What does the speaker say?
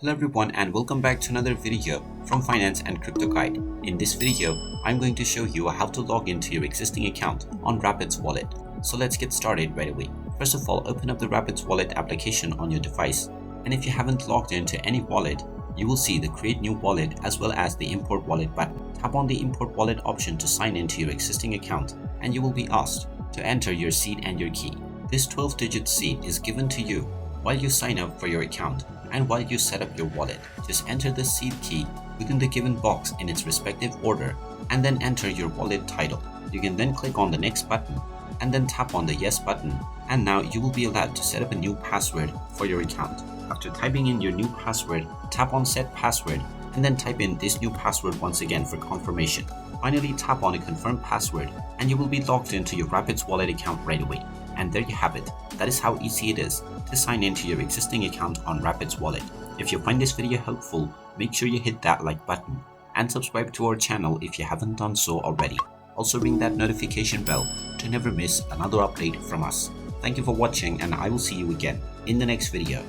Hello everyone and welcome back to another video from Finance and Crypto Guide. In this video, I'm going to show you how to log into your existing account on Rapids Wallet. So let's get started right away. First of all, open up the Rapids Wallet application on your device. And if you haven't logged into any wallet, you will see the Create New Wallet as well as the Import Wallet button. Tap on the Import Wallet option to sign into your existing account and you will be asked to enter your seed and your key. This 12-digit seed is given to you while you sign up for your account and while you set up your wallet. Just enter the seed key within the given box in its respective order and then enter your wallet title. You can then click on the next button and then tap on the yes button, and now you will be allowed to set up a new password for your account. After typing in your new password, tap on set password and then type in this new password once again for confirmation. Finally, tap on a confirm password and you will be logged into your Rapids Wallet account right away. And there you have it. That is how easy it is to sign into your existing account on Rapids Wallet. If you find this video helpful, make sure you hit that like button and subscribe to our channel if you haven't done so already. Also ring that notification bell to never miss another update from us. Thank you for watching and I will see you again in the next video.